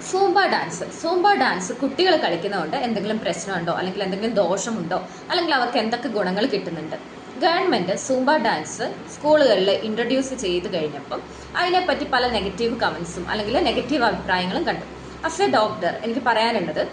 Zumba dance കുട്ടികൾ കളിക്കുന്നതുകൊണ്ട് എന്തെങ്കിലും പ്രശ്നമുണ്ടോ, അല്ലെങ്കിൽ എന്തെങ്കിലും ദോഷമുണ്ടോ, അല്ലെങ്കിൽ അവർക്ക് എന്തൊക്കെ ഗുണങ്ങൾ കിട്ടുന്നുണ്ട്? ഗവൺമെന്റ് സൂംബ ഡാൻസ് സ്കൂളുകളിൽ ഇൻട്രൊഡ്യൂസ് ചെയ്ത് കഴിഞ്ഞപ്പം അതിനെപ്പറ്റി പല നെഗറ്റീവ് കമന്റ്സും അല്ലെങ്കിൽ നെഗറ്റീവ് അഭിപ്രായങ്ങളും കണ്ടു. ആസ് എ ഡോക്ടർ എനിക്ക് പറയാനുള്ളത്,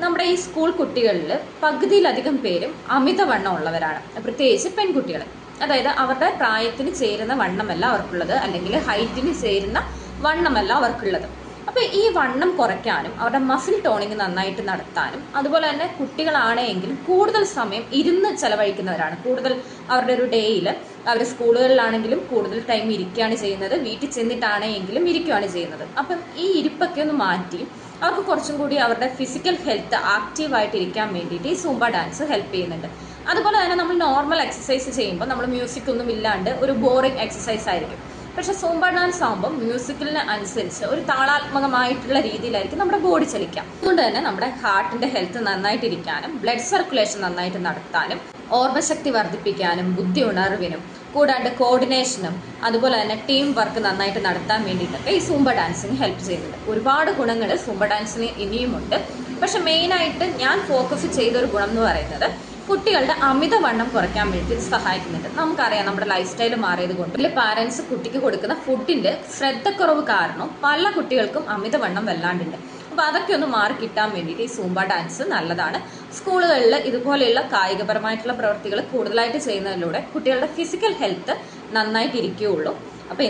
നമ്മുടെ ഈ സ്കൂൾ കുട്ടികളിൽ പകുതിയിലധികം പേരും അമിതവണ്ണം ഉള്ളവരാണ്, പ്രത്യേകിച്ച് പെൺകുട്ടികൾ. അതായത് അവരുടെ പ്രായത്തിന് ചേരുന്ന വണ്ണമല്ല അവർക്കുള്ളത്, അല്ലെങ്കിൽ ഹൈറ്റിന് ചേരുന്ന വണ്ണമല്ല അവർക്കുള്ളത്. അപ്പോൾ ഈ വണ്ണം കുറയ്ക്കാനും അവരുടെ മസിൽ ടോണിങ് നന്നായിട്ട് നടത്താനും, അതുപോലെ തന്നെ കുട്ടികളാണെങ്കിലും കൂടുതൽ സമയം ഇരുന്ന് ചെലവഴിക്കുന്നവരാണ്. കൂടുതൽ അവരുടെ ഒരു ഡേയിൽ അവർ സ്കൂളുകളിലാണെങ്കിലും കൂടുതൽ ടൈം ഇരിക്കുകയാണ് ചെയ്യുന്നത്, വീട്ടിൽ ചെന്നിട്ടാണെങ്കിലും ഇരിക്കുകയാണ് ചെയ്യുന്നത്. അപ്പം ഈ ഇരിപ്പൊക്കെ ഒന്ന് മാറ്റി അവർക്ക് കുറച്ചും കൂടി അവരുടെ ഫിസിക്കൽ ഹെൽത്ത് ആക്റ്റീവായിട്ട് ഇരിക്കാൻ വേണ്ടിയിട്ട് ഈ സൂംബ ഡാൻസ് ഹെൽപ്പ് ചെയ്യുന്നുണ്ട്. അതുപോലെ തന്നെ നമ്മൾ നോർമൽ എക്സസൈസ് ചെയ്യുമ്പോൾ നമ്മൾ മ്യൂസിക് ഒന്നും ഇല്ലാണ്ട് ഒരു ബോറിംഗ് എക്സസൈസ് ആയിരിക്കും. പക്ഷെ സൂംബ ഡാൻസ് ആകുമ്പോൾ മ്യൂസിക്കിന് അനുസരിച്ച് ഒരു താളാത്മകമായിട്ടുള്ള രീതിയിലായിരിക്കും നമ്മുടെ ബോഡി ചലിക്കാം. അതുകൊണ്ട് തന്നെ നമ്മുടെ ഹാർട്ടിന്റെ ഹെൽത്ത് നന്നായിട്ടിരിക്കാനും ബ്ലഡ് സർക്കുലേഷൻ നന്നായിട്ട് നടത്താനും ഓർമ്മശക്തി വർദ്ധിപ്പിക്കാനും ബുദ്ധി ഉണർവിനും കൂടാണ്ട് കോർഡിനേഷനും അതുപോലെ തന്നെ ടീം വർക്ക് നന്നായിട്ട് നടത്താൻ വേണ്ടിയിട്ടൊക്കെ ഈ സൂംബ ഡാൻസിന് ഹെൽപ്പ് ചെയ്യുന്നുണ്ട്. ഒരുപാട് ഗുണങ്ങൾ സൂംബ ഡാൻസിന് ഇനിയുമുണ്ട്. പക്ഷെ മെയിനായിട്ട് ഞാൻ ഫോക്കസ് ചെയ്തൊരു ഗുണം എന്ന് പറയുന്നത് കുട്ടികളുടെ അമിതവണ്ണം കുറയ്ക്കാൻ വേണ്ടി സഹായിക്കുന്നുണ്ട്. നമുക്കറിയാം, നമ്മുടെ ലൈഫ് സ്റ്റൈൽ മാറിയത് കൊണ്ട് പാരൻസ് കുട്ടിക്ക് കൊടുക്കുന്ന ഫുഡിന്റെ ശ്രദ്ധക്കുറവ് കാരണം പല കുട്ടികൾക്കും അമിതവണ്ണം വല്ലാണ്ടുണ്ട്. അപ്പോൾ അതൊക്കെ ഒന്ന് മാറി കിട്ടാൻ വേണ്ടിയിട്ട് ഈ സൂംബ ഡാൻസ് നല്ലതാണ്. സ്കൂളുകളിൽ ഇതുപോലെയുള്ള കായികപരമായിട്ടുള്ള പ്രവൃത്തികൾ കൂടുതലായിട്ട് ചെയ്യുന്നതിലൂടെ കുട്ടികളുടെ ഫിസിക്കൽ ഹെൽത്ത് നന്നായിട്ട് ഇരിക്കുകയുള്ളൂ. അപ്പോൾ